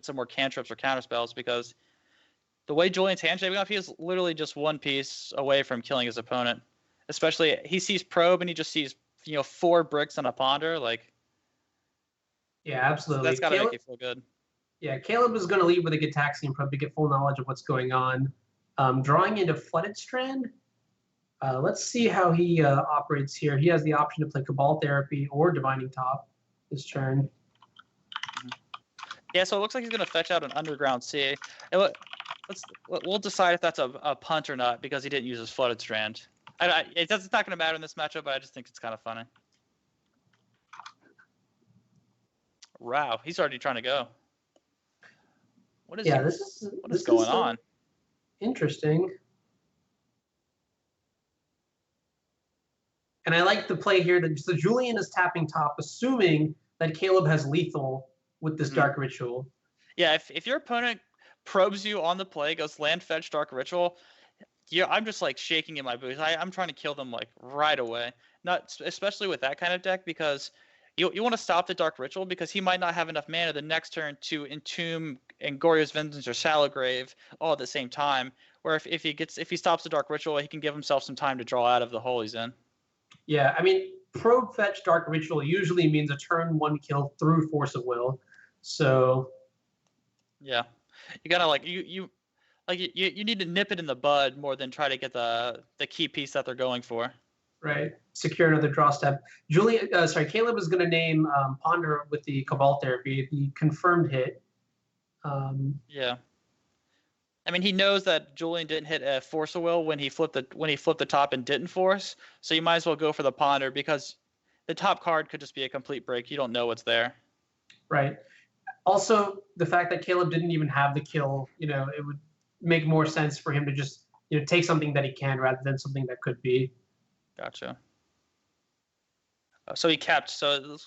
some more cantrips or counterspells, because the way Julian's hand shaping up, he is literally just one piece away from killing his opponent. Especially, he sees Probe and he just sees 4 bricks on a Ponder. Like, yeah, absolutely. That's got to make you feel good. Yeah, Caleb is going to lead with a Gitaxian Probe to get full knowledge of what's going on. Drawing into Flooded Strand. Let's see how he operates here. He has the option to play Cabal Therapy or Divining Top this turn. Yeah, so it looks like he's going to fetch out an Underground Sea. We'll decide if that's a punt or not, because he didn't use his Flooded Strand. It's not going to matter in this matchup, but I just think it's kind of funny. Wow, he's already trying to go. What is going on? Interesting. And I like the play here that so Julian is tapping top, assuming that Caleb has lethal with this Dark Ritual. Yeah, if your opponent probes you on the play, goes land, fetch, Dark Ritual, I'm just like shaking in my boots. I'm trying to kill them like right away. Not especially with that kind of deck, because you want to stop the Dark Ritual, because he might not have enough mana the next turn to Entomb Angoria's Vengeance or Shallow Grave all at the same time. Where if he stops the Dark Ritual, he can give himself some time to draw out of the hole he's in. Yeah, I mean, Probe Fetch Dark Ritual usually means a turn 1 kill through Force of Will. So yeah, you gotta you need to nip it in the bud more than try to get the key piece that they're going for. Right, secure another draw step. Caleb is going to name Ponder with the Cabal Therapy, the confirmed hit. Yeah. I mean, he knows that Julian didn't hit a Force of Will when he flipped the top and didn't force, so you might as well go for the Ponder, because the top card could just be a complete break. You don't know what's there. Right. Also, the fact that Caleb didn't even have the kill, it would make more sense for him to just take something that he can rather than something that could be. Gotcha. So he kept. So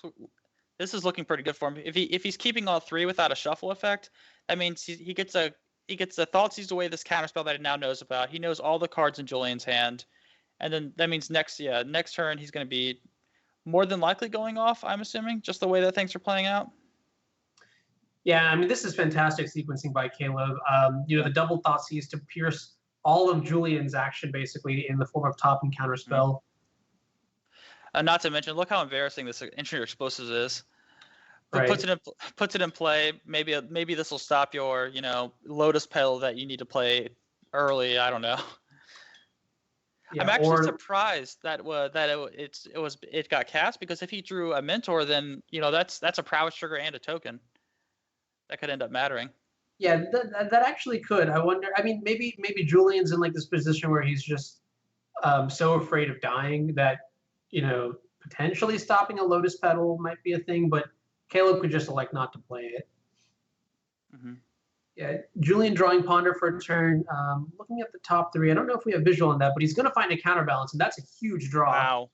this is looking pretty good for him. If he's keeping all 3 without a shuffle effect, that means he gets the Thoughtseize away this counterspell that he now knows about. He knows all the cards in Julian's hand, and then that means next turn he's going to be more than likely going off. I'm assuming, just the way that things are playing out. Yeah, I mean, this is fantastic sequencing by Caleb. The double Thoughtseize to pierce all of Julian's action basically in the form of top and counterspell. Not to mention, look how embarrassing this Engineer Explosives is. Right. Puts it in play. Maybe this will stop your Lotus Petal that you need to play early. I don't know. Yeah, I'm actually surprised that it got cast, because if he drew a Mentor, then that's a prowess trigger and a token that could end up mattering. Yeah, that actually could. I wonder. I mean, maybe Julian's in like this position where he's just so afraid of dying that potentially stopping a Lotus Petal might be a thing, but Caleb could just elect not to play it. Mm-hmm. Yeah, Julian drawing Ponder for a turn. Looking at the top 3, I don't know if we have visual on that, but he's going to find a counterbalance, and that's a huge draw. Wow.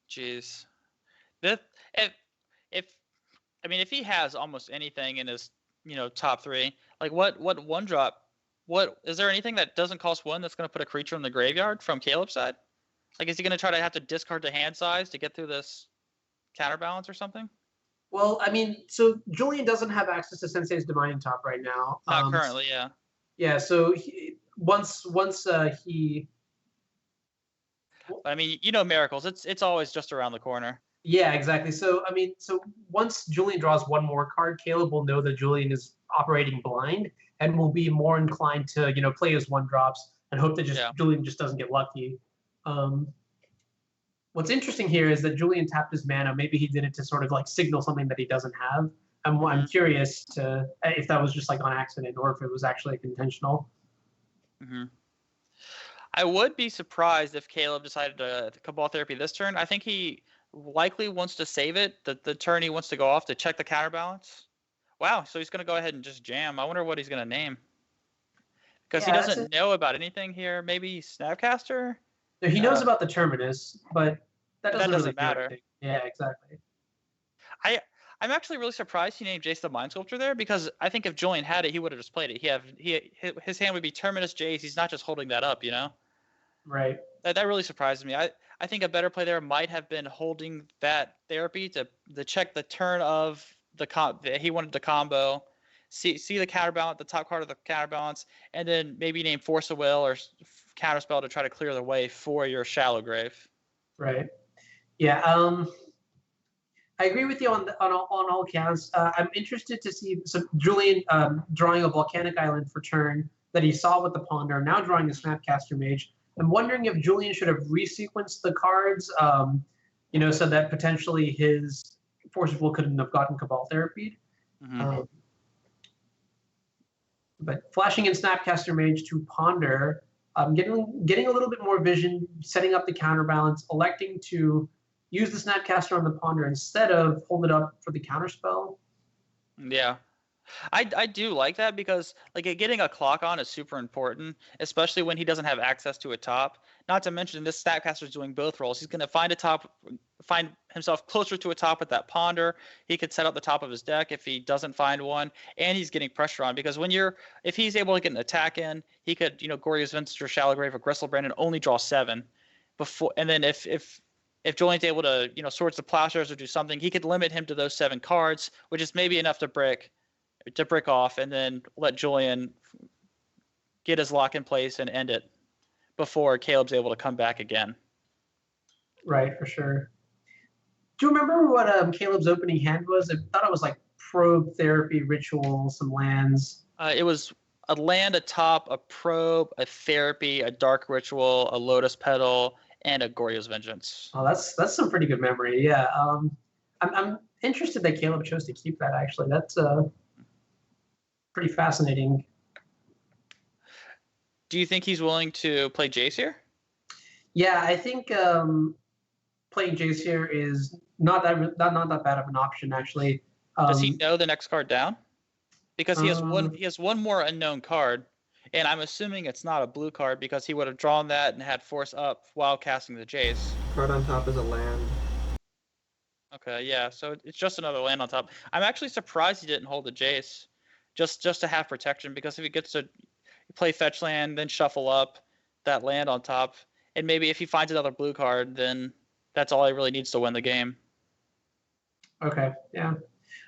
Jeez. If he has almost anything in his top 3, like what 1-drop, what is there anything that doesn't cost 1 that's going to put a creature in the graveyard from Caleb's side? Like, is he going to try to have to discard the hand size to get through this counterbalance or something? Well, I mean, so Julian doesn't have access to Sensei's Divining Top right now. Not currently, yeah. Yeah, so once he. I mean, miracles. It's always just around the corner. Yeah, exactly. So I mean, once Julian draws 1 more card, Caleb will know that Julian is operating blind and will be more inclined to play his 1-drops and hope that Julian just doesn't get lucky. What's interesting here is that Julian tapped his mana. Maybe he did it to sort of like signal something that he doesn't have. I'm curious if that was just like on accident or if it was actually intentional. Mm-hmm. I would be surprised if Caleb decided to Cabal Therapy this turn. I think he likely wants to save it the turn he wants to go off to check the counterbalance. Wow, so he's going to go ahead and just jam. I wonder what he's going to name. Because he doesn't know about anything here. Maybe Snapcaster? No, he knows about the Terminus, but that doesn't really matter. Yeah, exactly. I'm actually really surprised he named Jace the Mind Sculptor there, because I think if Julian had it, he would have just played it. His hand would be Terminus Jace. He's not just holding that up, Right. That really surprises me. I I think a better play there might have been holding that therapy to check the turn of he wanted the combo, see the counterbalance, the top card of the counterbalance, and then maybe name Force of Will or counterspell to try to clear the way for your Shallow Grave. Right. Yeah. I agree with you on all counts. I'm interested to see Julian drawing a volcanic island for turn that he saw with the Ponder. Now drawing a Snapcaster Mage. I'm wondering if Julian should have resequenced the cards, so that potentially his Force of Will couldn't have gotten Cabal Therapied. Mm-hmm. But flashing in Snapcaster Mage to Ponder, getting a little bit more vision, setting up the counterbalance, electing to use the Snapcaster on the Ponder instead of hold it up for the counterspell. Yeah. I do like that because like getting a clock on is super important, especially when he doesn't have access to a top. Not to mention this Snapcaster is doing both roles. He's going to find himself closer to a top with that Ponder. He could set up the top of his deck if he doesn't find one, and he's getting pressure on because if he's able to get an attack in, he could Gorya's Vintage or Shallow Grave or Gristlebrand and only draw 7 before, and then if Julian's able to Swords to Plowshares or do something, he could limit him to those 7 cards, which is maybe enough to brick off and then let Julian get his lock in place and end it before Caleb's able to come back again. Right, for sure. Do you remember what Caleb's opening hand was? I thought it was like Probe, Therapy, Ritual, some lands. It was a land, a top, a Probe, a Therapy, a Dark Ritual, a Lotus Petal, and a Gorya's Vengeance. Oh, that's some pretty good memory. Yeah. I'm interested that Caleb chose to keep that. Actually, that's pretty fascinating. Do you think he's willing to play Jace here? Yeah, I think playing Jace here is not that bad of an option actually. Does he know the next card down? Because he has one more unknown card, and I'm assuming it's not a blue card because he would have drawn that and had Force up while casting the Jace. Card on top is a land. Okay, yeah, so it's just another land on top. I'm actually surprised he didn't hold the Jace, just to have protection, because if he gets to play fetch land, then shuffle up that land on top, and maybe if he finds another blue card, then that's all he really needs to win the game. Okay, yeah,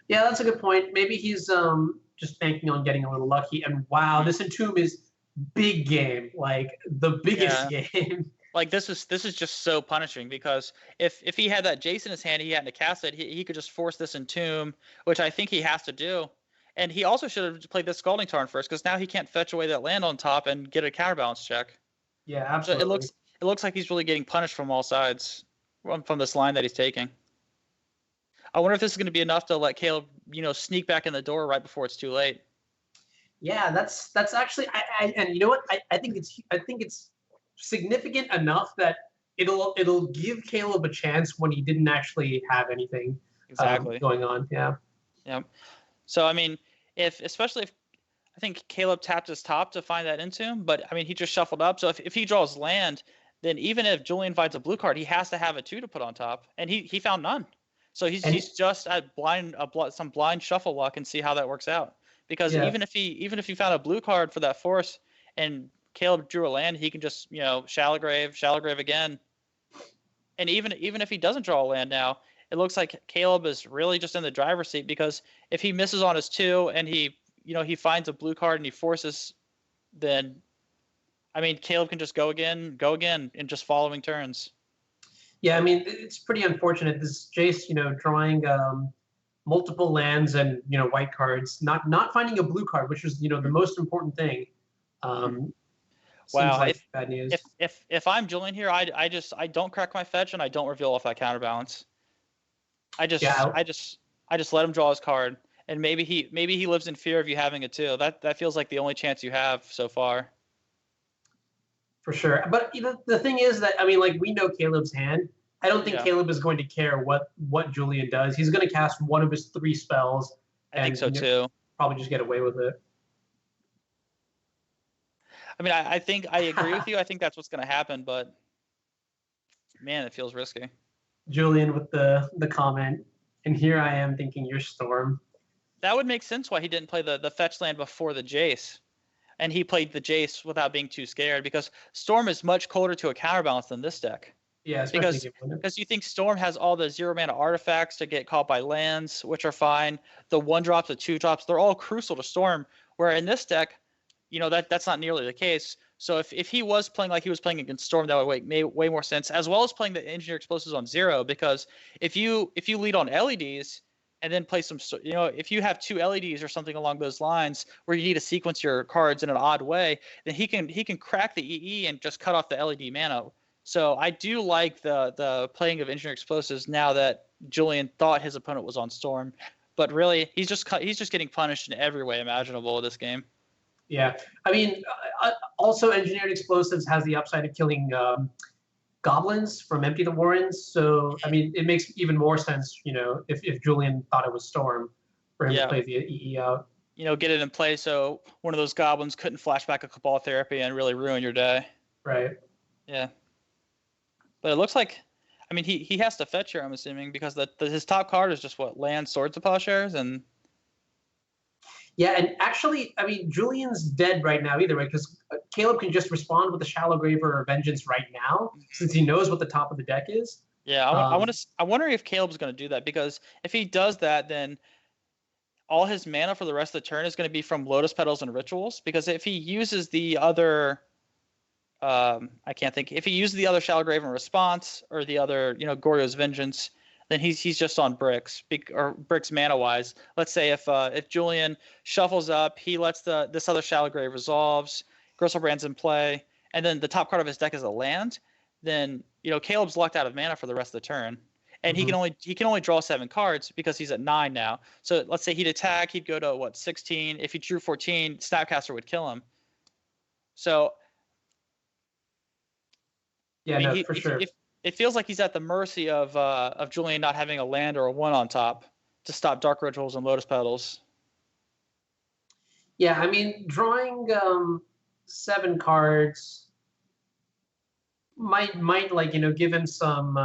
that's a good point. Maybe he's just banking on getting a little lucky. And wow, this Entomb is big game, like the biggest game. Like this is just so punishing because if he had that Jace in his hand, he hadn't to cast it, he could just force this Entomb, which I think he has to do. And he also should have played this Scalding Tarn first, because now he can't fetch away that land on top and get a counterbalance check. Yeah, absolutely. So it looks like he's really getting punished from all sides from this line that he's taking. I wonder if this is going to be enough to let Caleb, sneak back in the door right before it's too late. Yeah, that's actually and you know what? I think it's significant enough that it'll give Caleb a chance when he didn't actually have anything going on. Yeah. Yeah. So I mean, especially if I think Caleb tapped his top to find that Entomb, but I mean he just shuffled up. So if he draws land, then even if Julian finds a blue card, he has to have a 2 to put on top, and he found none. So he's just at some blind shuffle luck and see how that works out. Because even if he found a blue card for that Force and Caleb drew a land, he can just Shallow Grave again. And even if he doesn't draw a land now, it looks like Caleb is really just in the driver's seat, because if he misses on his 2 and he finds a blue card and he forces, then I mean Caleb can just go again in just following turns. Yeah, I mean it's pretty unfortunate. This Jace, drawing multiple lands and white cards, not finding a blue card, which was the most important thing. Wow, like bad news. If I'm Julian here, I don't crack my fetch and I don't reveal off that counterbalance. I just let him draw his card, and maybe he lives in fear of you having it too. That feels like the only chance you have so far. For sure, but the thing is that we know Caleb's hand. I don't think Caleb is going to care what Julian does. He's going to cast one of his 3 spells. I think so too. Probably just get away with it. I mean, I think I agree with you. I think that's what's going to happen, but man, it feels risky. Julian with the comment, and here I am thinking you're Storm. That would make sense why he didn't play the fetch land before the Jace, and he played the Jace without being too scared, because Storm is much colder to a counterbalance than this deck. Yeah, especially because game winner. because you think Storm has all the 0 mana artifacts to get caught by lands, which are fine. The 1-drops, the 2-drops, they're all crucial to Storm. Where in this deck, that's not nearly the case. So if he was playing like he was playing against Storm, that would make way more sense, as well as playing the Engineer Explosives on 0, because if you lead on LEDs and then play some, if you have 2 LEDs or something along those lines where you need to sequence your cards in an odd way, then he can crack the EE and just cut off the LED mana. So I do like the playing of Engineer Explosives now that Julian thought his opponent was on Storm, but really he's just getting punished in every way imaginable in this game. Yeah, I mean, also Engineered Explosives has the upside of killing goblins from Empty the Warrens. So I mean, it makes even more sense, if Julian thought it was Storm, for him to play the EE out. Get it in play so one of those goblins couldn't flash back a Cabal Therapy and really ruin your day. Right. Yeah. But it looks like, I mean, he has to fetch here, I'm assuming, because his top card is just what, land, Swords of Plowshares, and. Yeah, and actually, I mean, Julian's dead right now either way, because Caleb can just respond with the Shallow Graver or Vengeance right now, since he knows what the top of the deck is. Yeah, I'm wondering if Caleb's going to do that, because if he does that, then all his mana for the rest of the turn is going to be from Lotus Petals and Rituals, because if he uses the other, I can't think, if he uses the other Shallow Graver in response, or the other, Goryo's Vengeance, then he's just on bricks, or bricks mana wise. Let's say if Julian shuffles up, he lets this other Shallow Grave resolves, Gristlebrand's in play, and then the top card of his deck is a land, then Caleb's locked out of mana for the rest of the turn, and he can only draw 7 cards because he's at 9 now. So let's say he'd attack, he'd go to 16. If he drew 14, Snapcaster would kill him. So yeah, I mean, for sure. It feels like he's at the mercy of Julian not having a land or a 1 on top to stop Dark Rituals and Lotus Petals. Yeah, I mean, drawing 7 cards might give him some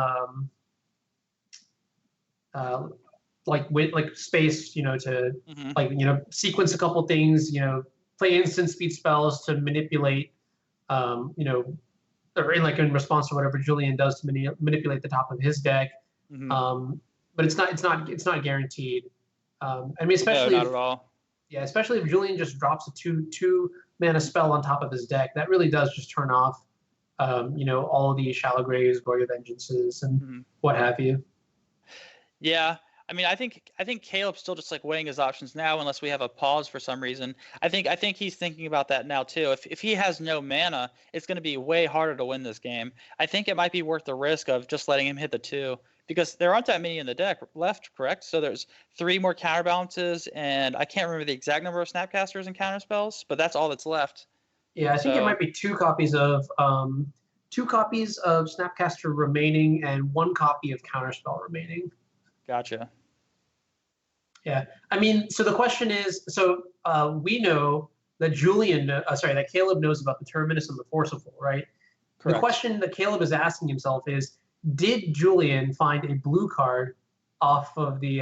space, to sequence a couple things, play instant speed spells to manipulate, or in response to whatever Julian does to manipulate the top of his deck. Mm-hmm. But it's not guaranteed. I mean, especially not at all. Yeah, especially if Julian just drops a 2 mana spell on top of his deck, that really does just turn off, all of the Shallow Graves, Goryo Vengeances, and what have you. Yeah. I mean, I think Caleb's still just weighing his options now, unless we have a pause for some reason. I think he's thinking about that now too. If he has no mana, it's going to be way harder to win this game. I think it might be worth the risk of just letting him hit the 2, because there aren't that many in the deck left, correct? So there's 3 more counterbalances, and I can't remember the exact number of Snapcasters and counterspells, but that's all that's left. Yeah, I think it might be 2 copies of Snapcaster remaining and 1 copy of Counterspell remaining. Gotcha. Yeah, I mean, so the question is, we know that that Caleb knows about the Terminus and the Forceful, right? Correct. The question that Caleb is asking himself is, did Julian find a blue card off of the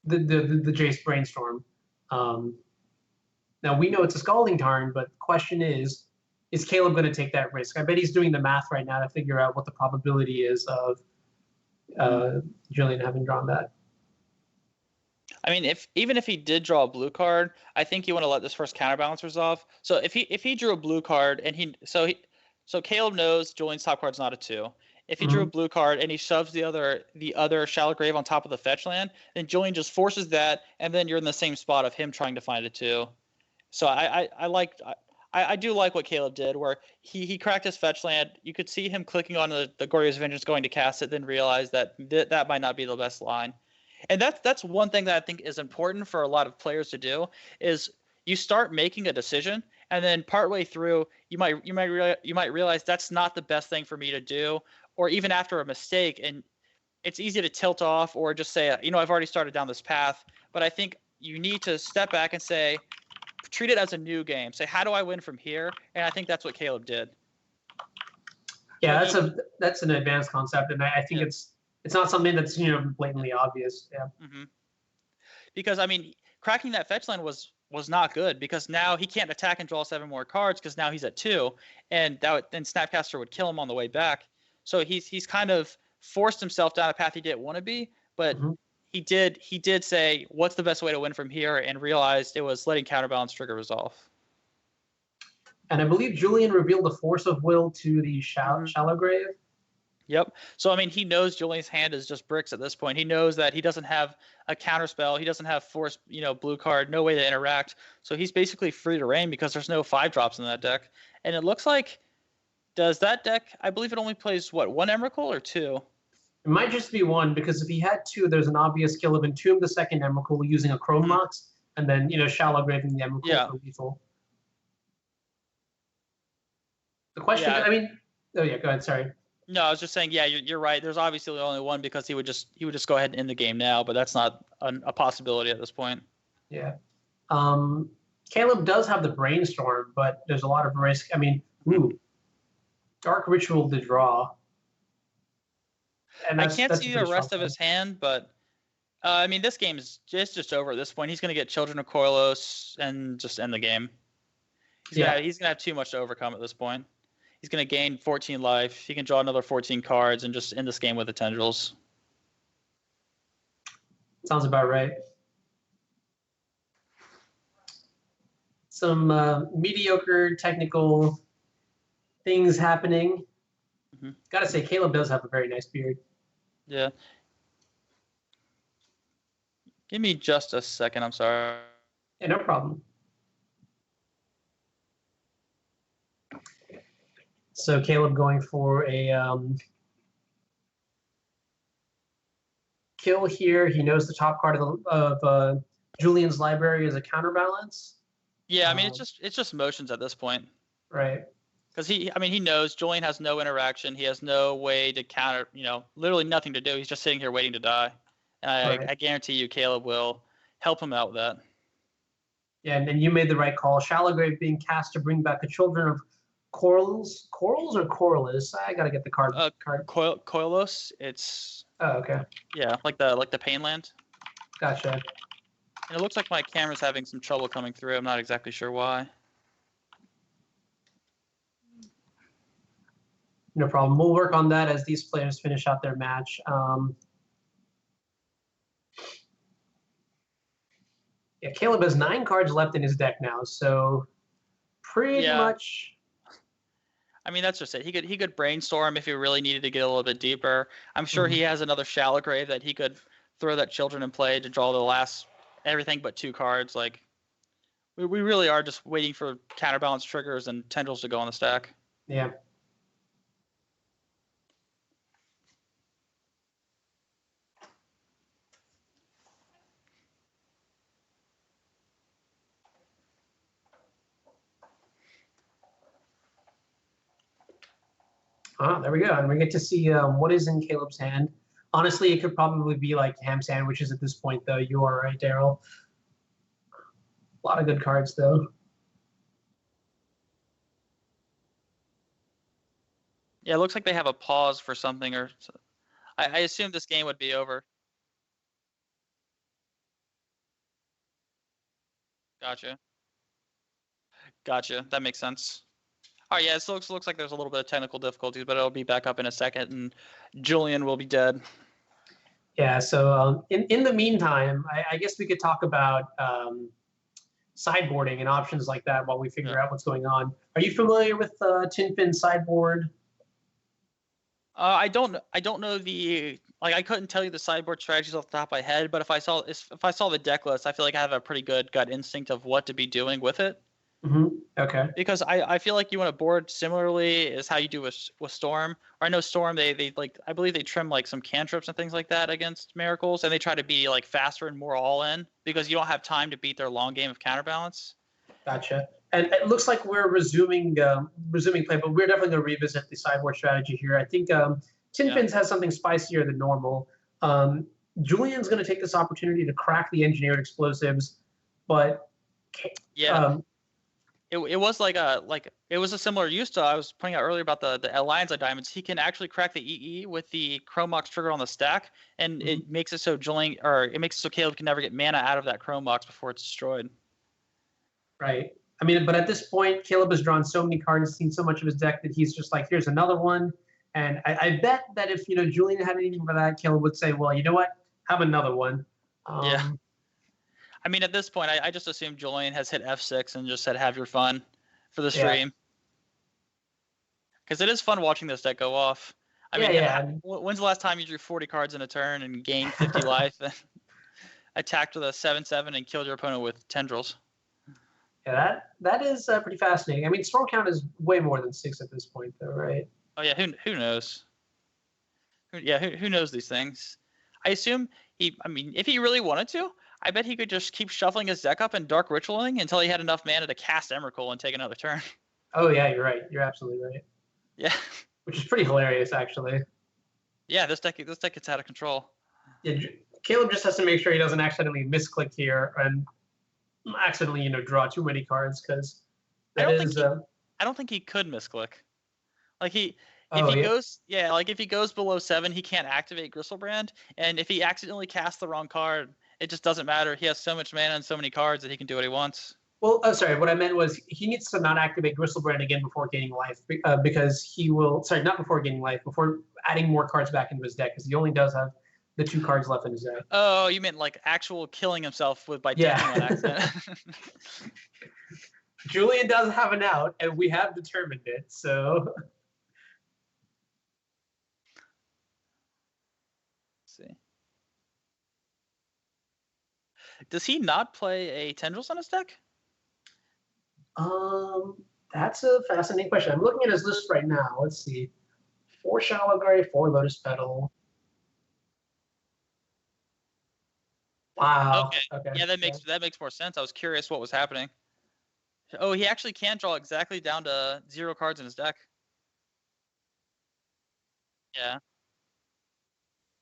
Jace Brainstorm? Now we know it's a Scalding Tarn, but the question is Caleb going to take that risk? I bet he's doing the math right now to figure out what the probability is of Julian having drawn that. I mean, even if he did draw a blue card, I think you want to let this first counterbalance resolve. So if he drew a blue card and so Caleb knows Julian's top card's not a 2. If he drew a blue card and he shoves the other Shallow Grave on top of the fetch land, then Julian just forces that, and then you're in the same spot of him trying to find a 2. So I do like what Caleb did, where he cracked his fetch land. You could see him clicking on the Goryo's Vengeance going to cast it, then realize that might not be the best line. And that's one thing that I think is important for a lot of players to do, is you start making a decision, and then partway through you might realize that's not the best thing for me to do, or even after a mistake, and it's easy to tilt off or just say, I've already started down this path. But I think you need to step back and say, treat it as a new game. Say, how do I win from here? And I think that's what Caleb did. Yeah, that's an advanced concept, and I think it's not something that's blatantly obvious. Yeah. Mm-hmm. Because I mean, cracking that fetch line was not good, because now he can't attack and draw 7 more cards, because now he's at 2, and then Snapcaster would kill him on the way back. So he's kind of forced himself down a path he didn't want to be, but he did say, what's the best way to win from here, and realized it was letting counterbalance trigger resolve. And I believe Julian revealed the force of will to the shallow grave. Yep. So, I mean, he knows Julian's hand is just bricks at this point. He knows that he doesn't have a counterspell. He doesn't have force, blue card, no way to interact. So he's basically free to reign because there's no 5-drops in that deck. And it looks like, does that deck, I believe it only plays, what, 1 Emrakul or 2? It might just be 1, because if he had 2, there's an obvious kill of Entomb the second Emrakul using a Chrome Mox, and then, shallow graving the Emrakul for lethal. The question, go ahead, sorry. No, I was just saying, yeah, you're right. There's obviously only 1, because he would just go ahead and end the game now, but that's not a possibility at this point. Yeah. Caleb does have the Brainstorm, but there's a lot of risk. I mean, Dark Ritual to draw. And I can't see the rest of his hand, but this game is just over at this point. He's going to get Children of Koilos and just end the game. He's going to have too much to overcome at this point. He's going to gain 14 life. He can draw another 14 cards and just end this game with the Tendrils. Sounds about right. Some mediocre technical things happening. Gotta say, Caleb does have a very nice beard. Yeah. Give me just a second. I'm sorry. Yeah, no problem. So Caleb going for a kill here. He knows the top card of Julian's library is a counterbalance. Yeah, it's just motions at this point. Right. Because he knows Julian has no interaction. He has no way to counter, literally nothing to do. He's just sitting here waiting to die. And I guarantee you Caleb will help him out with that. Yeah, and then you made the right call. Shallow Grave being cast to bring back the Children of Corals. Corals or Coralus? I gotta get the card. Koilos. It's. Oh, okay. Yeah, like the Painland. Gotcha. And it looks like my camera's having some trouble coming through. I'm not exactly sure why. No problem. We'll work on that as these players finish out their match. Caleb has 9 cards left in his deck now, so pretty much. That's just it. He could brainstorm if he really needed to get a little bit deeper. I'm sure he has another Shallow Grave that he could throw that Children in play to draw the last everything but 2 cards. Like, we really are just waiting for counterbalance triggers and Tendrils to go on the stack. Yeah. There we go. And we get to see what is in Caleb's hand. Honestly, it could probably be like ham sandwiches at this point, though. You are right, Daryl. A lot of good cards, though. Yeah, it looks like they have a pause for something, or I assume this game would be over. Gotcha. That makes sense. Oh yeah, it looks like there's a little bit of technical difficulties, but it'll be back up in a second, and Julian will be dead. Yeah. So in the meantime, I guess we could talk about sideboarding and options like that while we figure out what's going on. Are you familiar with Tinfin sideboard? I don't know the I couldn't tell you the sideboard strategies off the top of my head, but if I saw the deck list, I feel like I have a pretty good gut instinct of what to be doing with it. Okay. Because I feel like you want to board similarly as how you do with Storm. Or I know Storm they I believe they trim like some cantrips and things like that against Miracles, and they try to be like faster and more all in because you don't have time to beat their long game of counterbalance. Gotcha. And it looks like we're resuming play, but we're definitely going to revisit the sideboard strategy here. I think Tinfin's has something spicier than normal. Julian's going to take this opportunity to crack the engineered explosives, but it was it was a similar use to I was pointing out earlier about the Alliance of Diamonds. He can actually crack the EE with the Chrome Mox trigger on the stack, and it makes it so Caleb can never get mana out of that Chrome Mox before it's destroyed. Right. But at this point, Caleb has drawn so many cards, seen so much of his deck that he's just like, here's another one. And I bet that if Julian had anything for that, Caleb would say, "Well, you know what? Have another one." Yeah. I mean, at this point, I just assume Julian has hit F6 and just said, "Have your fun," for the stream. Because it is fun watching this deck go off. I mean, when's the last time you drew 40 cards in a turn and gained 50 life and attacked with a 7/7 and killed your opponent with tendrils? Yeah, that is pretty fascinating. I mean, storm count is way more than 6 at this point, though, right? Oh yeah, who knows? Who knows these things? I assume I mean, if he really wanted to, I bet he could just keep shuffling his deck up and dark ritualing until he had enough mana to cast Emrakul and take another turn. Oh yeah, you're right. You're absolutely right. Yeah. Which is pretty hilarious, actually. Yeah, this deck gets out of control. Yeah, Caleb just has to make sure he doesn't accidentally misclick here and accidentally, draw too many cards, because I don't think he could misclick. Like if he goes below 7, he can't activate Gristlebrand, and if he accidentally casts the wrong card, it just doesn't matter. He has so much mana and so many cards that he can do what he wants. Well, sorry, what I meant was he needs to not activate Gristlebrand again before gaining life, because he will. Sorry, not before gaining life, before adding more cards back into his deck, because he only does have the 2 cards left in his deck. Oh, you meant like actual killing himself by deathing on accident. Julian does have an out, and we have determined it, so. Let's see. Does he not play a Tendrils on his deck? That's a fascinating question. I'm looking at his list right now. Let's see. 4 Shallow Grave, 4 Lotus Petal. Wow. Okay. Yeah, that makes more sense. I was curious what was happening. Oh, he actually can't draw exactly down to 0 cards in his deck. Yeah.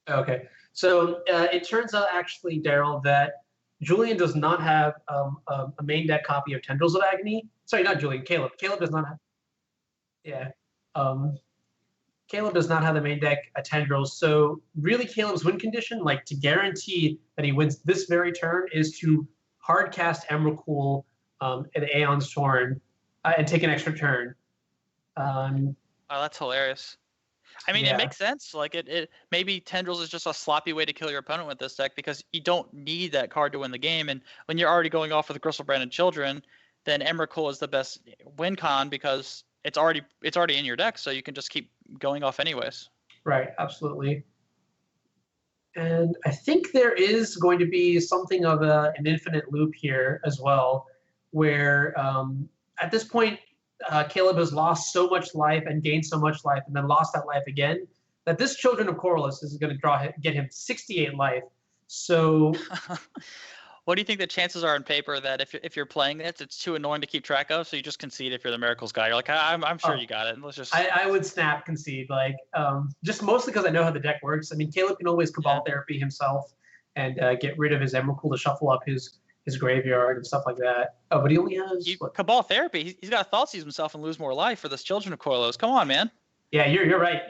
Okay. So it turns out, actually, Daryl, that Julian does not have a main deck copy of Tendrils of Agony. Sorry, not Julian. Caleb. Caleb does not have. Yeah. Caleb does not have the main deck Tendrils. So really, Caleb's win condition, like to guarantee that he wins this very turn, is to hard cast Emrakul at Aeon's Torn and take an extra turn. Oh, that's hilarious. I mean, It makes sense. Like it maybe Tendrils is just a sloppy way to kill your opponent with this deck, because you don't need that card to win the game. And when you're already going off with Gristlebrand and Children, then Emrakul is the best win con, because it's already in your deck, so you can just keep going off anyways. Right, absolutely. And I think there is going to be something of an infinite loop here as well, where at this point, Caleb has lost so much life and gained so much life and then lost that life again, that this Children of Corliss is going to get him 68 life. So what do you think the chances are in paper that if you're playing this, it's too annoying to keep track of, so you just concede if you're the Miracles guy? You're like, I'm sure you got it. Let's just. I would snap concede, like just mostly because I know how the deck works. I mean, Caleb can always Cabal Therapy himself and get rid of his Emrakul to shuffle up his graveyard and stuff like that. Oh, but he only has Cabal Therapy. He's got to Thoughtseize himself and lose more life for this Children of Corliss. Come on, man. Yeah, you're right.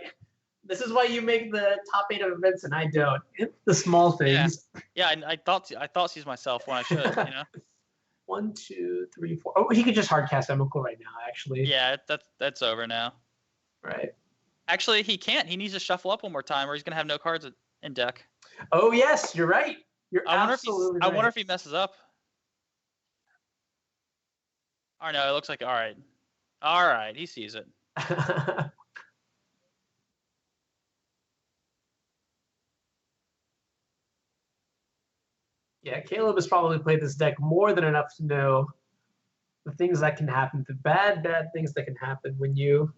This is why you make the top 8 of events and I don't. It's the small things. Yeah, I Thoughtseize myself when I should. 1, 2, 3, 4. Oh, he could just hard cast Emrakul right now, actually. Yeah, that's over now. Right. Actually, he can't. He needs to shuffle up one more time, or he's gonna have no cards in deck. Oh yes, you're right. I wonder if he messes up. Or no, it looks like all right. He sees it. Yeah, Caleb has probably played this deck more than enough to know the things that can happen, the bad things that can happen when you.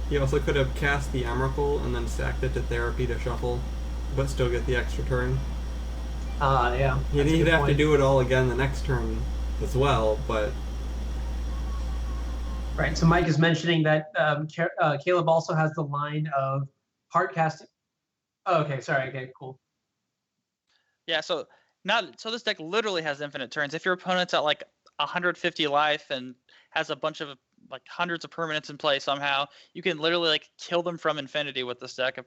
He also could have cast the Emrakul and then sacked it to Therapy to shuffle, but still get the extra turn. Yeah. He'd have to do it all again the next turn as well, but. Right. So Mike is mentioning that Caleb also has the line of hard casting. Oh, okay. Sorry. Okay. Cool. Yeah. So this deck literally has infinite turns. If your opponent's at like 150 life and has a bunch of like hundreds of permanents in play somehow, you can literally like kill them from infinity with this deck.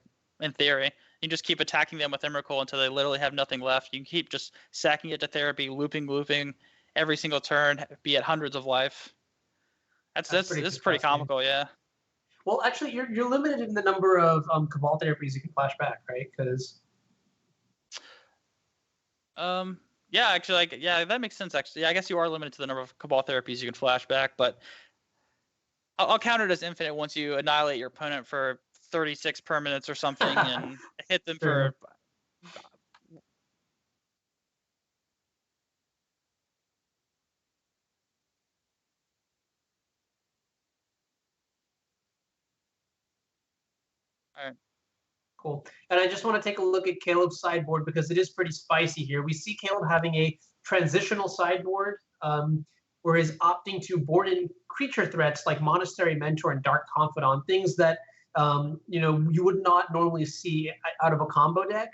In theory, you just keep attacking them with Emrakul until they literally have nothing left. You can keep just sacking it to Therapy, looping every single turn, be at hundreds of life. That's pretty disgusting. comical, yeah. Well, actually, you're limited in the number of Cabal therapies you can flash back, right? Because yeah, actually, like, yeah, that makes sense. Actually, yeah, I guess you are limited to the number of Cabal therapies you can flash back, but I'll count it as infinite once you annihilate your opponent for 36 permanents or something and hit them Sure. for. All right. Cool. And I just want to take a look at Caleb's sideboard because it is pretty spicy here. We see Caleb having a transitional sideboard where he's opting to board in creature threats like Monastery Mentor and Dark Confidant, things that you would not normally see out of a combo deck.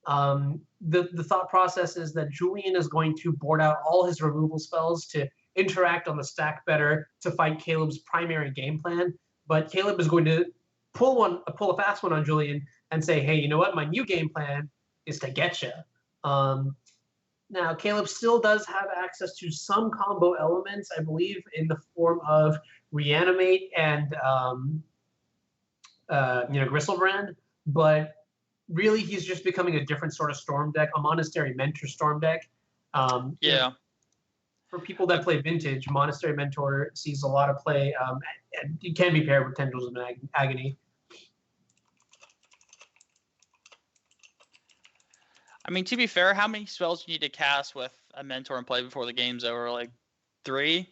The thought process is that Julian is going to board out all his removal spells to interact on the stack better to fight Caleb's primary game plan. But Caleb is going to pull a fast one on Julian and say, hey, you know what? My new game plan is to get you. Now, Caleb still does have access to some combo elements, I believe, in the form of Reanimate and Gristlebrand, but really he's just becoming a different sort of Storm deck, a Monastery Mentor Storm deck. Yeah. For people that play Vintage, Monastery Mentor sees a lot of play, and it can be paired with Tendrils of Agony. I mean, to be fair, how many spells do you need to cast with a Mentor in play before the game's over? Like 3?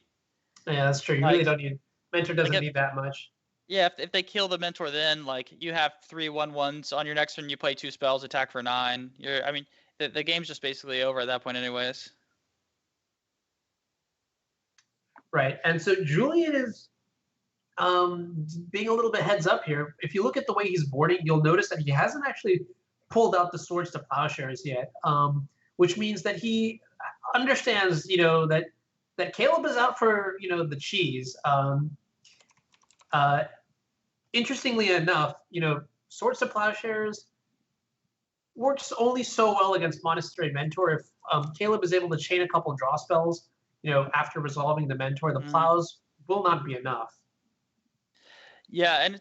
Yeah, that's true. You really don't need Mentor. Doesn't need that much. Yeah, if they kill the Mentor, then like you have 3 1/1s on your next turn. You play 2 spells, attack for 9. The game's just basically over at that point, anyways. Right, and so Julian is being a little bit heads up here. If you look at the way he's boarding, you'll notice that he hasn't actually pulled out the Swords to Plowshares yet, which means that he understands, that Caleb is out for, the cheese. Interestingly enough, Swords to Plowshares works only so well against Monastery Mentor. If Caleb is able to chain a couple draw spells, after resolving the Mentor, the Plows will not be enough. Yeah, and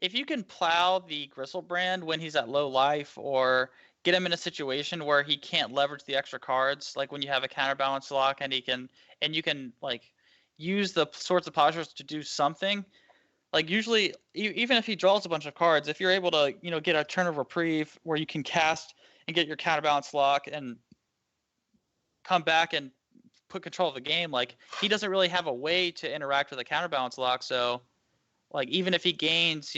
if you can plow the Gristlebrand when he's at low life, or get him in a situation where he can't leverage the extra cards, like when you have a counterbalance lock and you can like use the Swords of Plowshares to do something. Like usually, even if he draws a bunch of cards, if you're able to get a turn of reprieve where you can cast and get your counterbalance lock and come back and put control of the game, like he doesn't really have a way to interact with a counterbalance lock. So like even if he gains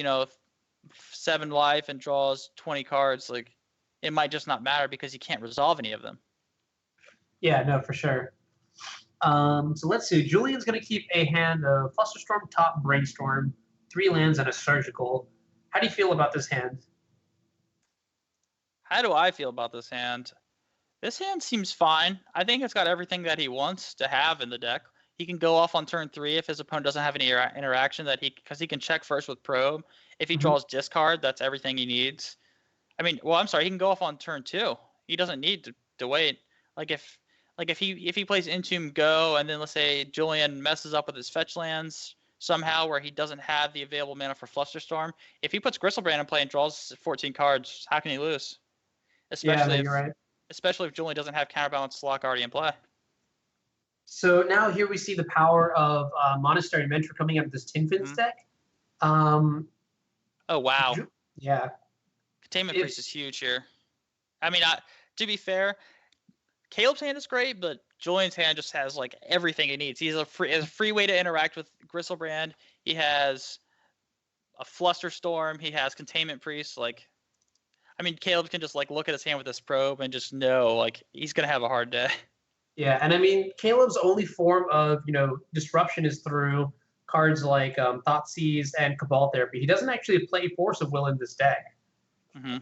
7 life and draws 20 cards, like it might just not matter because he can't resolve any of them. Yeah, no, for sure. So let's see. Julian's going to keep a hand of Flusterstorm, Top, Brainstorm, 3 lands, and a Surgical. How do you feel about this hand? How do I feel about this hand? This hand seems fine. I think it's got everything that he wants to have in the deck. He can go off on turn 3 if his opponent doesn't have any interaction because he can check first with Probe. If he draws discard, that's everything he needs. He can go off on turn 2. He doesn't need to wait. If he plays Entomb Go, and then let's say Julian messes up with his fetch lands somehow where he doesn't have the available mana for Flusterstorm, if he puts Gristlebrand in play and draws 14 cards, how can he lose? You're right. Especially if Julian doesn't have counterbalance lock already in play. So now here we see the power of Monastery Mentor coming out of this Tinfin's deck. Oh, wow. Yeah. Containment Priest is huge here. To be fair, Caleb's hand is great, but Julian's hand just has like everything he needs. He has a free way to interact with Gristlebrand. He has a Flusterstorm. He has Containment Priest. Caleb can just look at his hand with this Probe and just know he's gonna have a hard day. Yeah, and Caleb's only form of disruption is through cards like Thoughtseize and Cabal Therapy. He doesn't actually play Force of Will in this deck. Mm-hmm.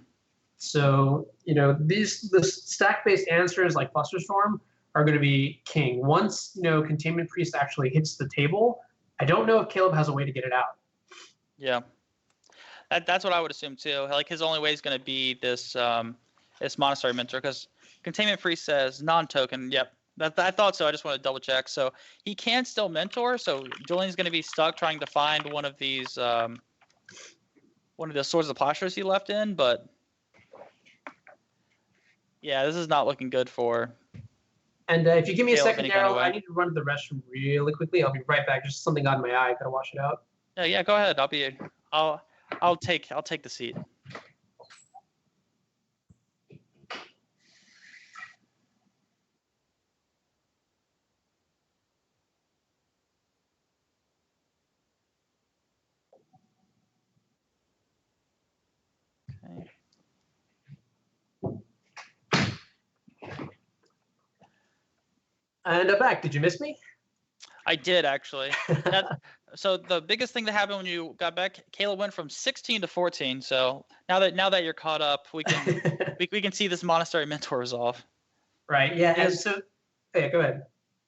So the stack-based answers like Flusterstorm are going to be king. Once Containment Priest actually hits the table, I don't know if Caleb has a way to get it out. Yeah, that's what I would assume too. His only way is going to be this Monastery Mentor, because Containment Priest says non-token. Yep, I thought so. I just want to double check. So he can still mentor. So Julian's going to be stuck trying to find one of the swords of postures he left in. But yeah, this is not looking good for. And if you give me a Caleb second, any kind of Daryl, way. I need to run to the restroom really quickly. I'll be right back. Just something got in my eye. Gotta wash it out. Yeah, go ahead. I'll take the seat. Okay. And I'm back. Did you miss me? I did actually. So the biggest thing that happened when you got back, Caleb went from 16 to 14. So now that you're caught up, we can we can see this monastery mentor resolve. Right. Yeah. And Yes. so, yeah. Go ahead.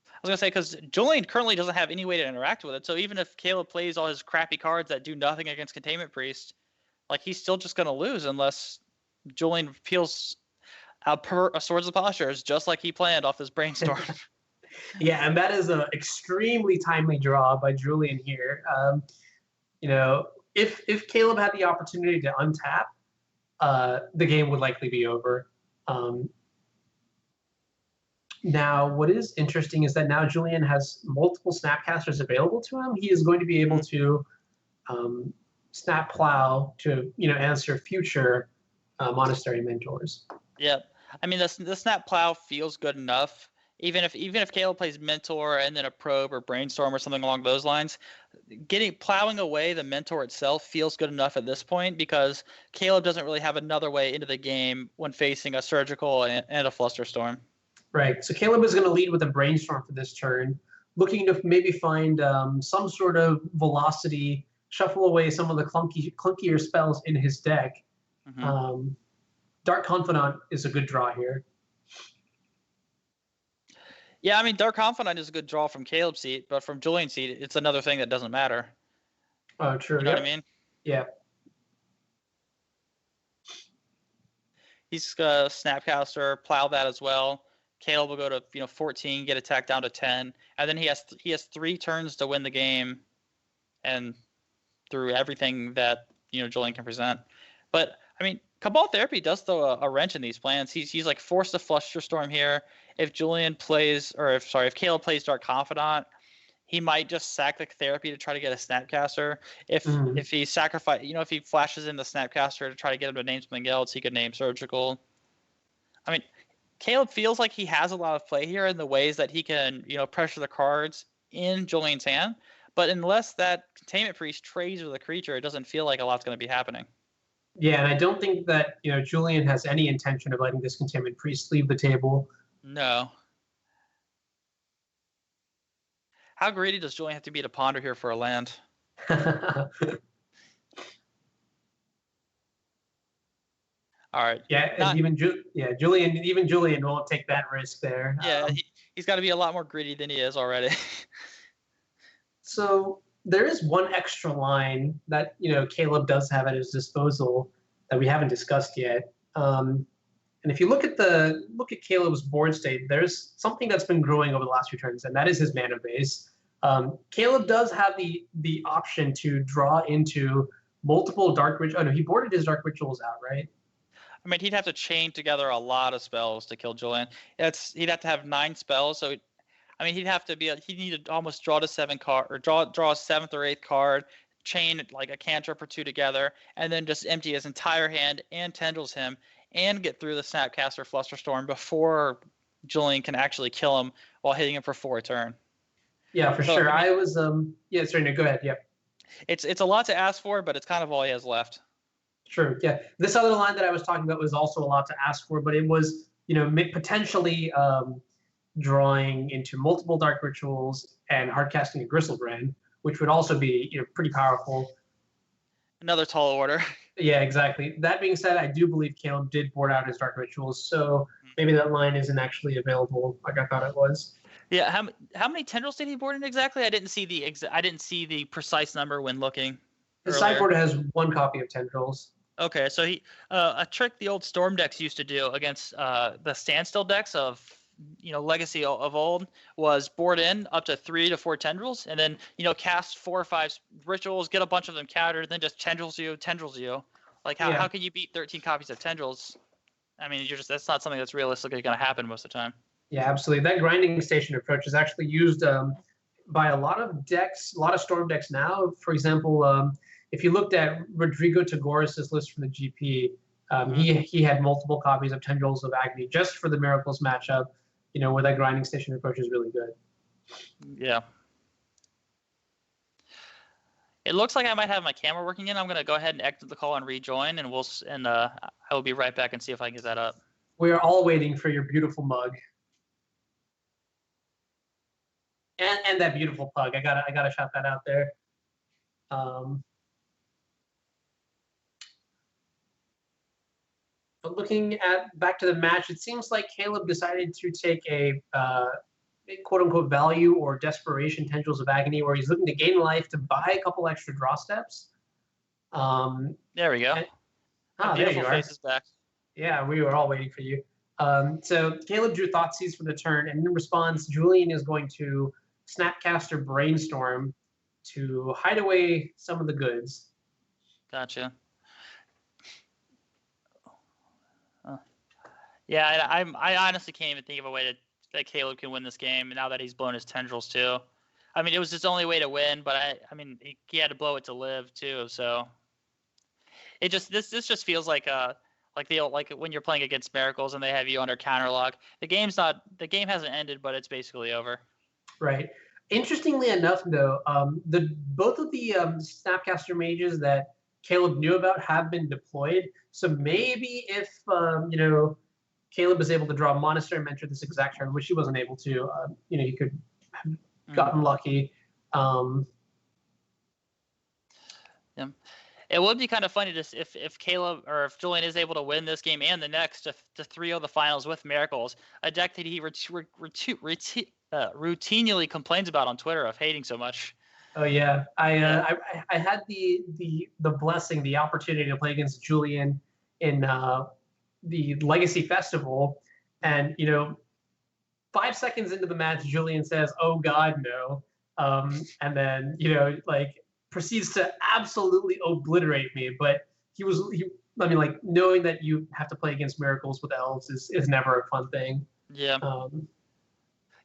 I was gonna say because Julian currently doesn't have any way to interact with it. So even if Caleb plays all his crappy cards that do nothing against Containment Priest, like he's still just gonna lose unless Julian peels a Swords of Postures just like he planned off this brainstorm. Yeah, and that is an extremely timely draw by Julian here. If Caleb had the opportunity to untap, the game would likely be over. Now, what is interesting is that now Julian has multiple Snapcasters available to him. He is going to be able to Snap Plow to answer future Monastery Mentors. Yep. I mean, the Snap Plow feels good enough. Even if Caleb plays Mentor and then a Probe or Brainstorm or something along those lines, plowing away the Mentor itself feels good enough at this point because Caleb doesn't really have another way into the game when facing a Surgical and a Flusterstorm. Right. So Caleb is going to lead with a Brainstorm for this turn, looking to maybe find some sort of velocity, shuffle away some of the clunkier spells in his deck. Mm-hmm. Dark Confidant is a good draw here. Yeah, I mean, Dark Confidant is a good draw from Caleb's seat, but from Julian's seat, it's another thing that doesn't matter. Oh, true. You know what I mean? Yeah. He's a Snapcaster, plow that as well. Caleb will go to 14, get attacked down to 10, and then he has 3 turns to win the game, and through everything that Julian can present. But I mean, Cabal Therapy does throw a wrench in these plans. He's like forced to Flusterstorm here. If Caleb plays Dark Confidant, he might just sack the Therapy to try to get a Snapcaster. If he if he flashes in the Snapcaster to try to get him to name something else, he could name Surgical. I mean, Caleb feels like he has a lot of play here in the ways that he can pressure the cards in Julian's hand. But unless that Containment Priest trades with a creature, it doesn't feel like a lot's going to be happening. Yeah, and I don't think that Julian has any intention of letting this Containment Priest leave the table. No. How greedy does Julian have to be to ponder here for a land? All right. Yeah, Julian won't take that risk there. Yeah, he's got to be a lot more greedy than he is already. So there is one extra line that Caleb does have at his disposal that we haven't discussed yet. And if you look at Caleb's board state, there's something that's been growing over the last few turns, and that is his mana base. Caleb does have the option to draw into multiple Dark Rituals. Oh no, he boarded his Dark Rituals out, right? I mean, he'd have to chain together a lot of spells to kill Julian. He'd have to have 9 spells. So, I mean, he'd need to almost draw to 7 card or draw a 7th or 8th card, chain like a cantrip or 2 together, and then just empty his entire hand and tendrils him and get through the Snapcaster Flusterstorm before Julian can actually kill him while hitting him for 4 a turn. Yeah, for sure. I was yeah, sorry, no, go ahead. Yeah. It's a lot to ask for, but it's kind of all he has left. Sure. Yeah. This other line that I was talking about was also a lot to ask for, but it was, potentially drawing into multiple Dark Rituals and hardcasting a Gristlebrand, which would also be, pretty powerful. Another tall order. Yeah, exactly. That being said, I do believe Caleb did board out his Dark Rituals, so maybe that line isn't actually available like I thought it was. Yeah. How many tendrils did he board in exactly? I didn't see the precise number when looking. The sideboard has 1 copy of tendrils. Okay, so he a trick the old Storm decks used to do against the standstill decks of legacy of old was board in up to 3 to 4 tendrils, and then cast 4 or 5 rituals, get a bunch of them countered, then just tendrils you. Like how can you beat 13 copies of tendrils? I mean, that's not something that's realistically going to happen most of the time. Yeah, absolutely. That grinding station approach is actually used by a lot of decks, a lot of Storm decks now. For example, if you looked at Rodrigo Tagoras' list from the GP, he had multiple copies of Tendrils of Agony just for the Miracles matchup, where that grinding station approach is really good. Yeah. It looks like I might have my camera working in. I'm going to go ahead and exit the call and rejoin, and I will be right back and see if I can get that up. We are all waiting for your beautiful mug. And that beautiful pug. I gotta shout that out there. But looking back to the match, it seems like Caleb decided to take a quote-unquote value or desperation Tendrils of Agony, where he's looking to gain life to buy a couple extra draw steps. There we go. There you are. Face is back. Yeah, we were all waiting for you. So Caleb drew Thoughtseize for the turn, and in response, Julian is going to Snapcaster Brainstorm to hide away some of the goods. Gotcha. Yeah, I honestly can't even think of a way that Caleb can win this game now that he's blown his tendrils too. I mean, it was his only way to win, but I mean, he had to blow it to live too. So this just feels like when you're playing against Miracles and they have you under counterlock. The game hasn't ended, but it's basically over. Right. Interestingly enough, though, both of the Snapcaster mages that Caleb knew about have been deployed. So maybe if Caleb was able to draw Monastery Mentor this exact turn, which he wasn't able to, he could have gotten lucky. Yeah. It would be kind of funny if Caleb or if Julian is able to win this game and the next to 3-0 the finals with Miracles, a deck that he routinely complains about on Twitter of hating so much. Oh yeah, I had the blessing, the opportunity to play against Julian in the Legacy Festival, and 5 seconds into the match, Julian says, "Oh God, no," and then proceeds to absolutely obliterate me. But knowing that you have to play against Miracles with elves is never a fun thing. Yeah.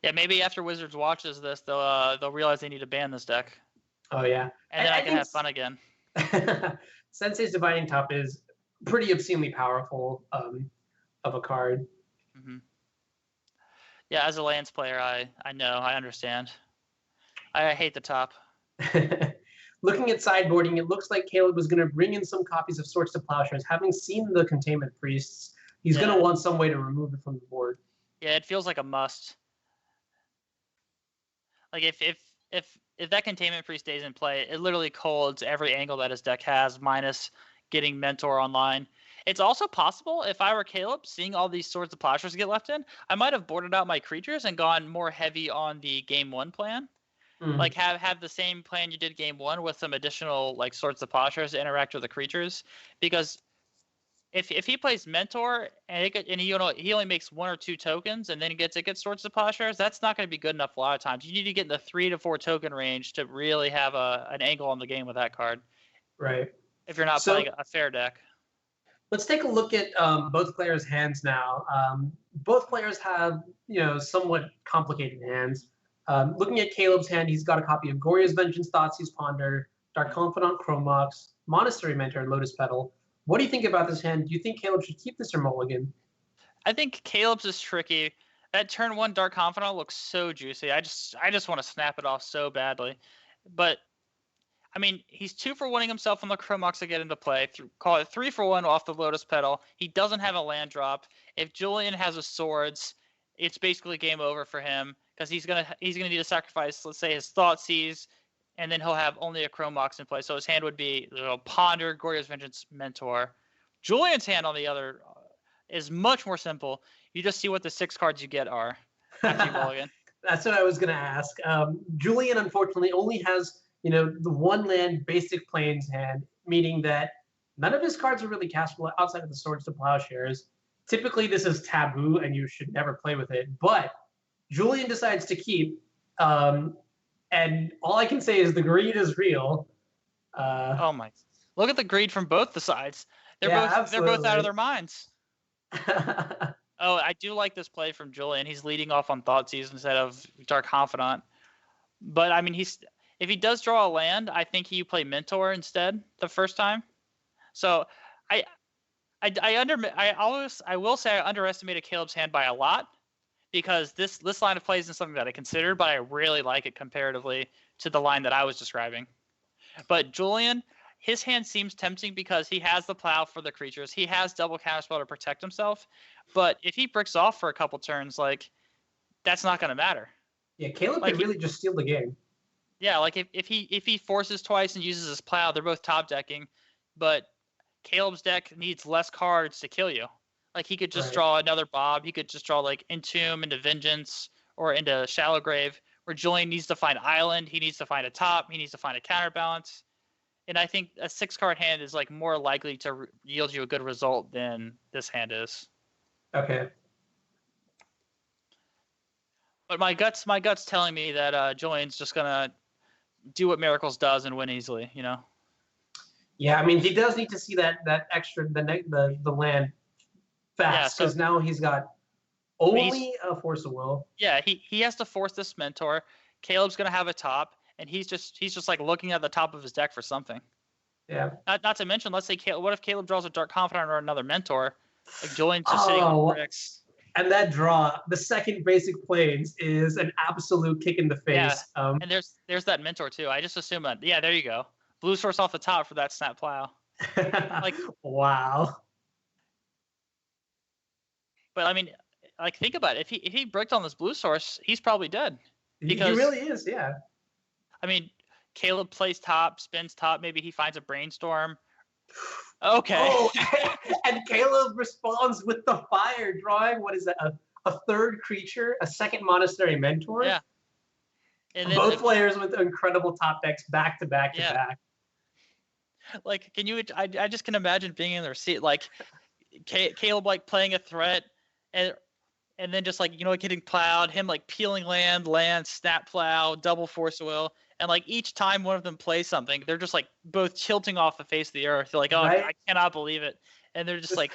Yeah, maybe after Wizards watches this, they'll realize they need to ban this deck. Oh yeah, and then I can have fun again. Sensei's Dividing Top is pretty obscenely powerful of a card. Mm-hmm. Yeah, as a Lands player, I know, I understand. I hate the top. Looking at sideboarding, it looks like Caleb was going to bring in some copies of Swords to Plowshares. Having seen the Containment Priests, he's going to want some way to remove it from the board. Yeah, it feels like a must. Like if that Containment Priest stays in play, it literally colds every angle that his deck has, minus getting Mentor online. It's also possible, if I were Caleb, seeing all these Swords to Plowshares get left in, I might have boarded out my creatures and gone more heavy on the Game 1 plan. Mm-hmm. Like have the same plan you did Game 1 with some additional Swords to Plowshares to interact with the creatures. Because if he plays Mentor and he only makes 1 or 2 tokens and then it gets Swords to Plowshares, that's not going to be good enough a lot of times. You need to get in the 3 to 4 token range to really have an angle on the game with that card. Right. If you're not playing a fair deck. Let's take a look at both players' hands now. Both players have somewhat complicated hands. Looking at Caleb's hand, he's got a copy of Goria's Vengeance, Thoughtseize Ponder, Dark Confidant, Chromox, Monastery Mentor, and Lotus Petal. What do you think about this hand? Do you think Caleb should keep this or mulligan? I think Caleb's is tricky. That turn 1 Dark Confidant looks so juicy. I just want to snap it off so badly. But I mean, he's 2 for 1ing himself on the Chromox to get into play. Call it 3 for 1 off the Lotus Petal. He doesn't have a land drop. If Julian has a Swords, it's basically game over for him because he's gonna need to sacrifice, let's say, his Thoughtseize, and then he'll have only a Chromox in play. So his hand would be Ponder, Goria's Vengeance, Mentor. Julian's hand, on the other, is much more simple. You just see what the 6 cards you get are after you mulligan. That's what I was going to ask. Julian, unfortunately, only has the 1 land basic Plains hand, meaning that none of his cards are really castable outside of the Swords to Plowshares. typically this is taboo and you should never play with it, but Julian decides to keep, and all I can say is the greed is real. Oh my! Look at the greed from both the sides. They're both out of their minds. Oh, I do like this play from Julian. He's leading off on Thoughtseize instead of Dark Confidant. But I mean, if he does draw a land, I think he play Mentor instead the first time. So I will say I underestimated Caleb's hand by a lot, because this line of play isn't something that I considered, but I really like it comparatively to the line that I was describing. But Julian, his hand seems tempting because he has the plow for the creatures. He has double counterspell to protect himself. But if he bricks off for a couple turns, like, that's not going to matter. Yeah, Caleb could really just steal the game. Yeah, like if he forces twice and uses his plow, they're both top decking. But Caleb's deck needs less cards to kill you. Like, he could just draw another Bob. He could just draw, like, Entomb into Vengeance or into Shallow Grave, where Julian needs to find Island. He needs to find a top. He needs to find a counterbalance. And I think a 6-card hand is, like, more likely to yield you a good result than this hand is. Okay. But my gut's telling me that Julian's just going to do what Miracles does and win easily, you know? Yeah, I mean, he does need to see that extra, the land fast, because now he's got only a Force of Will. Yeah, he has to force this Mentor. Caleb's gonna have a top, and he's just like looking at the top of his deck for something. Yeah. Not to mention, let's say what if Caleb draws a Dark Confidant or another Mentor? Like, Julian's just sitting on bricks. And that draw, the second basic planes, is an absolute kick in the face. Yeah. And there's that Mentor too. I just assume that. Yeah, there you go. Blue source off the top for that snap plow. Like, wow. But I mean, like, think about it. If he bricked on this blue source, he's probably dead. Because, he really is, yeah. I mean, Caleb plays top, spins top. Maybe he finds a Brainstorm. Okay. Oh, and Caleb responds with the fire, drawing, what is that, a third creature, a second Monastery Mentor? Yeah. And then both players with incredible top decks back to back to back. Like, can you? I just can imagine being in their seat, like Caleb, like, playing a threat, and then just, like, you know, getting plowed, him, like, peeling land, snap plow, double Force of Will, and, like, each time one of them plays something, they're just, like, both tilting off the face of the earth. They're like, oh, I cannot believe it, and they're just like,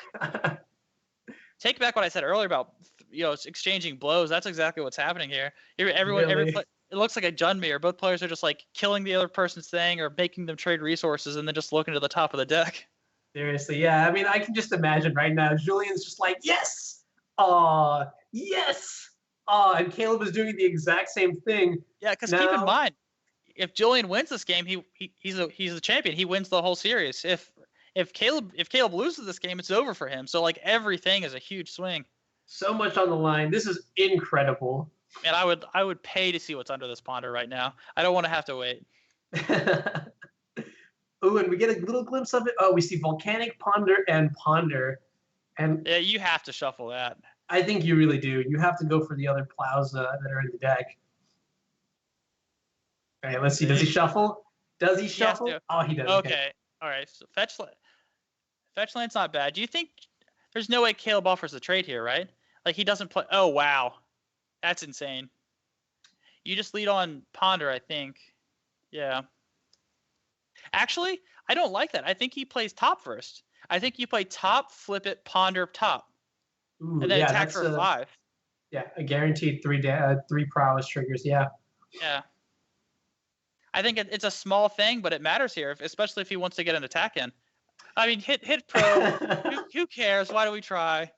take back what I said earlier about, you know, exchanging blows. That's exactly what's happening here. It looks like a Junmir. Both players are just, like, killing the other person's thing or making them trade resources and then just looking to the top of the deck. Seriously, yeah. I mean, I can just imagine right now, Julian's just like, yes! Yes! And Caleb is doing the exact same thing. Yeah, because keep in mind, if Julian wins this game, he's the champion. He wins the whole series. If Caleb loses this game, it's over for him. So, like, everything is a huge swing. So much on the line. This is incredible. And I would pay to see what's under this ponder right now. I don't want to have to wait. Ooh, and we get a little glimpse of it. Oh, we see Volcanic Ponder and Ponder. And yeah, you have to shuffle that. I think you really do. You have to go for the other plows that are in the deck. All right, let's see. Does he shuffle? Does he shuffle? Oh, he does. Okay. All right. So fetch land's not bad. Do you think there's no way Caleb offers a trade here, right? Like, he doesn't play. Oh, wow. That's insane. You just lead on Ponder, I think. Yeah. Actually, I don't like that. I think he plays top first. I think you play top, flip it, Ponder, top. Ooh, and then attack for 5. Yeah, a guaranteed 3 prowess triggers, yeah. Yeah. I think it's a small thing, but it matters here, especially if he wants to get an attack in. I mean, hit pro. who cares? Why do we try?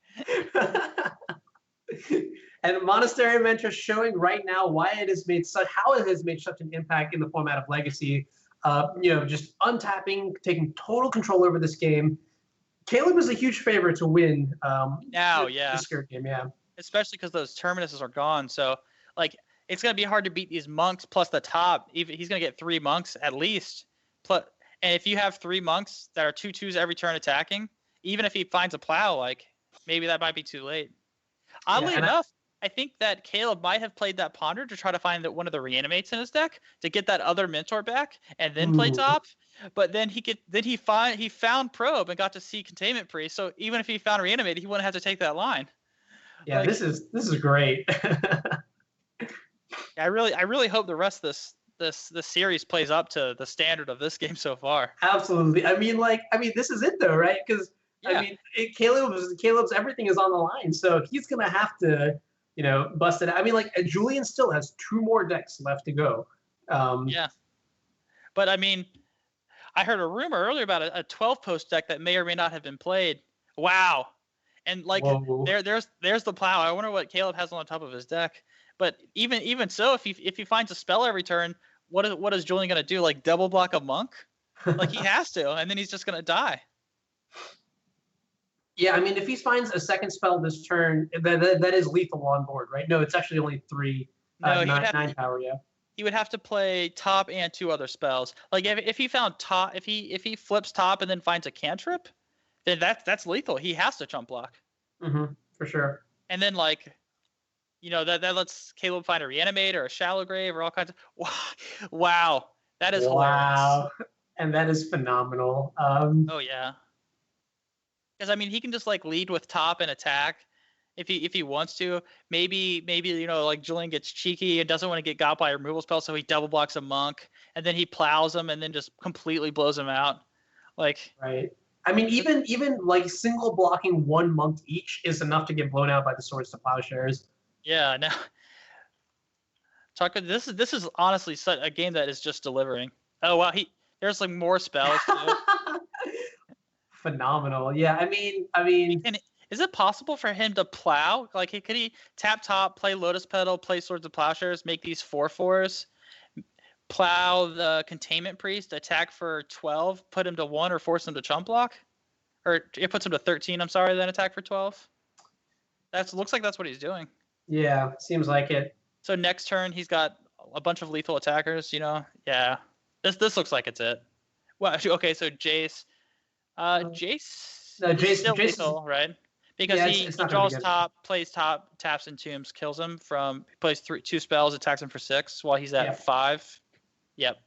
And Monastery Mentor showing right now how it has made such an impact in the format of Legacy. You know, just untapping, taking total control over this game. Caleb is a huge favorite to win. This game, yeah. Especially because those Terminuses are gone. So, like, it's gonna be hard to beat these monks plus the top. He's gonna get 3 monks at least. And if you have 3 monks that are 2/2s every turn attacking, even if he finds a plow, like, maybe that might be too late. Oddly enough, I think that Caleb might have played that Ponder to try to find one of the reanimates in his deck to get that other mentor back, and then play top. But then he found Probe and got to see Containment Priest. So even if he found reanimate, he wouldn't have to take that line. Yeah, like, this is great. I really hope the rest of this series plays up to the standard of this game so far. Absolutely. I mean, this is it though, right? Because I mean, Caleb's everything is on the line, so he's gonna have to, bust it out. I mean, Julian still has 2 more decks left to go. Yeah, but I mean, I heard a rumor earlier about a 12-post deck that may or may not have been played. Wow, and there's the plow. I wonder what Caleb has on top of his deck. But even so, if he finds a spell every turn, what is Julian gonna do? Like double block a monk? Like he has to, and then he's just gonna die. Yeah, I mean, if he finds a second spell this turn, that is lethal on board, right? No, it's actually only 3, 9 power. Yeah. He would have to play top and 2 other spells. Like if he found top, if he flips top and then finds a cantrip, then that's lethal. He has to chump block. For sure. And then that lets Caleb find a reanimate or a shallow grave or all kinds of. Wow, that is hilarious. And that is phenomenal. Oh yeah. Because I mean, he can just lead with top and attack, if he wants to. Maybe Julian gets cheeky and doesn't want to get got by a removal spell, so he double blocks a monk, and then he plows him, and then just completely blows him out. Right. I mean, even single blocking 1 monk each is enough to get blown out by the Swords to Plowshares. Yeah. No. This is honestly such a game that is just delivering. Oh wow, there's more spells. Phenomenal. Yeah, I mean, is it possible for him to plow? Could he tap top, play Lotus Petal, play Swords of Plowshares, make these 4/4s, plow the Containment Priest, attack for 12, put him to 1, or force him to chump block, or it puts him to 13. I'm sorry, then attack for 12. Looks like that's what he's doing. Yeah, seems like it. So next turn he's got a bunch of lethal attackers. Yeah, this looks like it's it. Well, okay, so Jace. Jace still lethal, right? Because he draws top, plays top, taps and tombs, kills him he plays 2 spells, attacks him for 6 while he's at 5. Yep.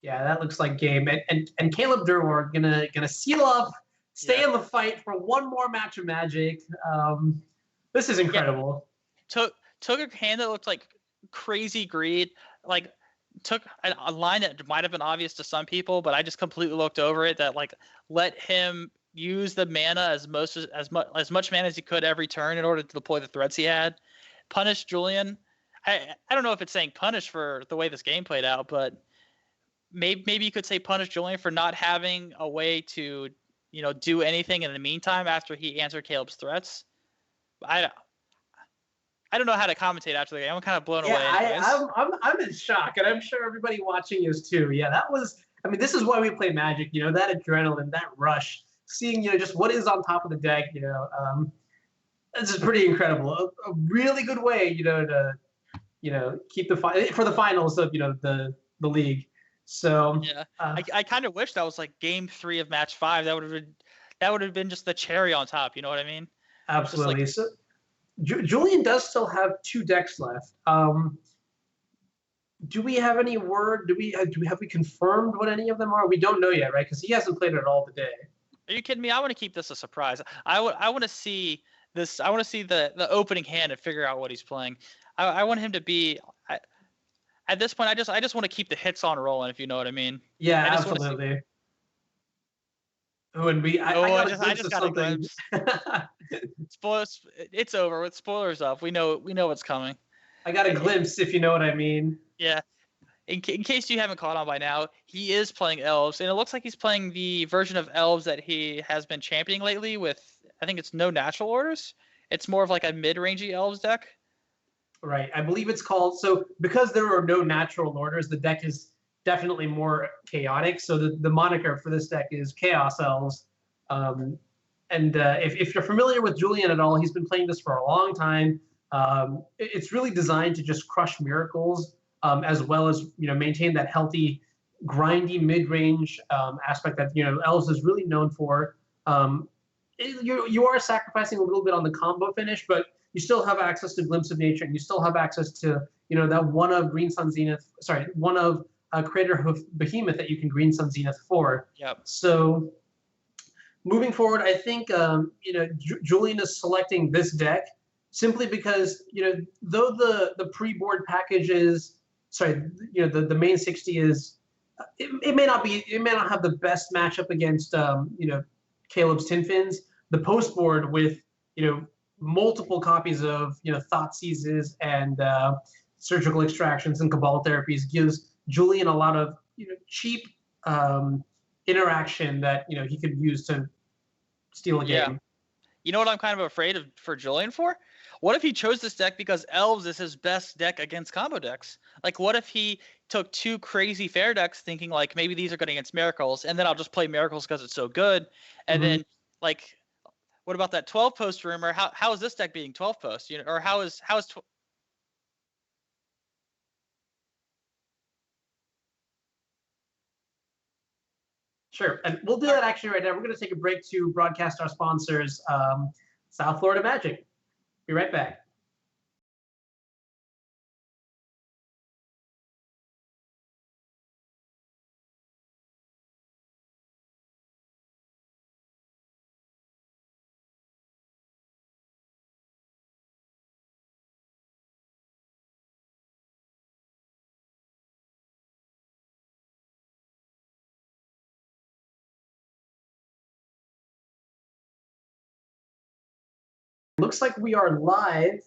Yeah, that looks like game. And Caleb Durwar gonna seal up, stay in the fight for 1 more match of Magic. This is incredible. Yeah. Took a hand that looked like crazy greed, took a line that might have been obvious to some people, but I just completely looked over it. That let him use the mana as much mana as he could every turn in order to deploy the threats he had. Punish Julian. I don't know if it's saying punish for the way this game played out, but maybe you could say punish Julian for not having a way to do anything in the meantime after he answered Caleb's threats. I don't know how to commentate after the game. I'm kind of blown away. I'm in shock, and I'm sure everybody watching is too. Yeah, that was. I mean, this is why we play Magic. That adrenaline, that rush, seeing just what is on top of the deck. This is pretty incredible. A really good way, to keep for the finals of the league. So yeah, I kind of wish that was game 3 of match 5. That would have been just the cherry on top. You know what I mean? Absolutely. So Julian does still have 2 decks left. Do we have any word? Have we confirmed what any of them are? We don't know yet, right? Because he hasn't played it all today. Are you kidding me? I want to keep this a surprise. I want to see this. I want to see the opening hand and figure out what he's playing. I want him to be. At this point, I just want to keep the hits on rolling, if you know what I mean. Yeah, absolutely. I just got a glimpse. Spoilers. It's over. With spoilers up, we know what's coming. I got a glimpse, if you know what I mean. Yeah. In case you haven't caught on by now, he is playing elves, and it looks like he's playing the version of elves that he has been championing lately with, I think it's no natural orders. It's more of a mid-rangey elves deck. Right. I believe it's called, so because there are no natural orders, the deck is definitely more chaotic. So the moniker for this deck is Chaos Elves. If you're familiar with Julian at all, he's been playing this for a long time. It's really designed to just crush miracles, as well as maintain that healthy, grindy mid-range aspect that Elves is really known for. You are sacrificing a little bit on the combo finish, but you still have access to Glimpse of Nature, and you still have access to, that one of Green Sun Zenith, sorry, one of Crater Hoof Behemoth that you can Green Sun Zenith for. Yep. So moving forward, I think Julian is selecting this deck simply because though the pre-board package is the main 60 is it may not have the best matchup against Caleb's Tin Fins. The post board with multiple copies of Thought Seizes and Surgical Extractions and Cabal Therapies gives Julian a lot of cheap interaction that he could use to steal a game. You know what I'm kind of afraid of for Julian for? What if he chose this deck because Elves is his best deck against combo decks? Like, what if he took 2 crazy fair decks thinking, like, maybe these are good against Miracles, and then I'll just play Miracles because it's so good, and then, like, what about that 12-post rumor? How is this deck being 12-post? Or how is Sure, and we'll do that actually right now. We're going to take a break to broadcast our sponsors, South Florida Magic. Be right back. Looks like we are live